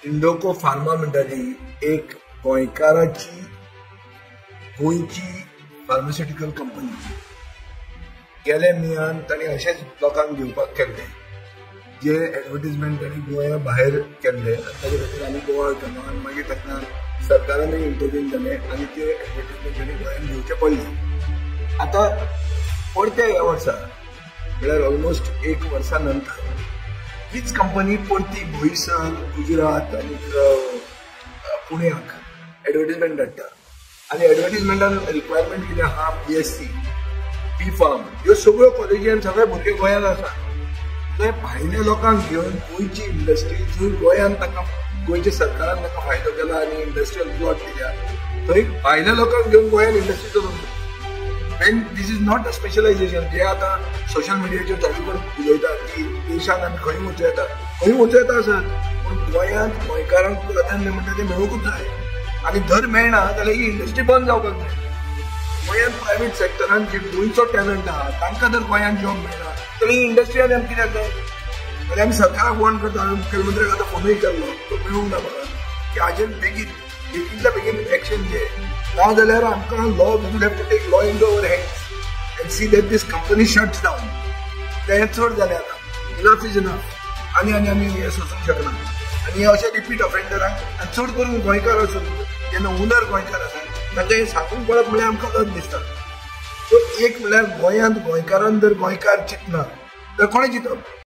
Indoco pharma म्हणटाली एक गोंयकाराची गोंयची फार्मास्युटिकल कंपनी. गेल्या मेयान ताणें अशेंच लोकांक घेवपाक केल्ले जे एडवर्टिजमेंट ताणें गोंया भायर केल्ले आनी ताचे खातीर आमी गोवा वयतालो आनी मागीर तेन्ना सरकारानूय इंटरव्यून जालें आनी ते एडवर्टिजमेंट ताणें गोंयान घेवचे पडले. आतां परते ह्या वर्सा म्हळ्यार ऑलमोस्ट 1 वर्सा नंतर हीच कंपनी परती बोईसर, गुजरात आनी पुण्याक एडवर्टिजमेंट धाडटा. आनी एडवर्टिजमेंटान रिक्वायरमेंट कितें आहा, BSc, B.Pharm ह्यो सगळ्यो कॉलेजी आनी सगळे भुरगे गोंयांत आसा. थंय भायल्या लोकांक घेवन गोंयची इंडस्ट्री जंय गोंयान ताका गोंयच्या सरकारान ताका फायदो केला आनी इंडस्ट्रियल प्लॉट दिल्या, थंय भायल्या लोकांक घेवन गोंयान इंडस्ट्रीचो धंदो. दिस इज नॉट अ स्पेशलायझेशन जे आता सोशल मिडियाचेर थोडे कोण उलयतात की देशांत आमी खंय वचूं येता, खंय वचूं येता आसत, पूण गोंयांत गोंयकारांक प्राधान्य म्हणटा तें मेळूंकूच जाय. आनी जर मेळना जाल्यार ही इंडस्ट्री बंद जावपाक जाय. गोंयांत प्रायवेट सेक्टरान जे गोंयचो टॅलंट आहा तांकां जर गोंयांत जॉब मेळना जाल्यार ही इंडस्ट्री आनी आमी कित्याक जाय. जाल्यार आमी सरकाराक वॉर्न करता. मुखेलमंत्र्याक आतां फोनूय केल्लो, तो मेळूंक ना म्हाका, की हाजेर बेगींतल्या बेगीन एक्शन घे. ना जाल्यार आमकां law we will have to take law into our hands and see that these company shuts down. तें चड जालें आतां. Enough is enough. आनी आमी हें सोंसूंक शकना. आनी अशे रिपीट ऑफेंडरांक आनी चड करून गोंयकार आसून जेन्ना ओनर गोंयकार आसा तांकां हें सांगूंक पडप म्हळ्यार आमकां लज दिसता. सो एक म्हळ्यार गोंयांत गोंयकारान जर गोंयकार चिंतना जाल्यार कोणें चिंतप.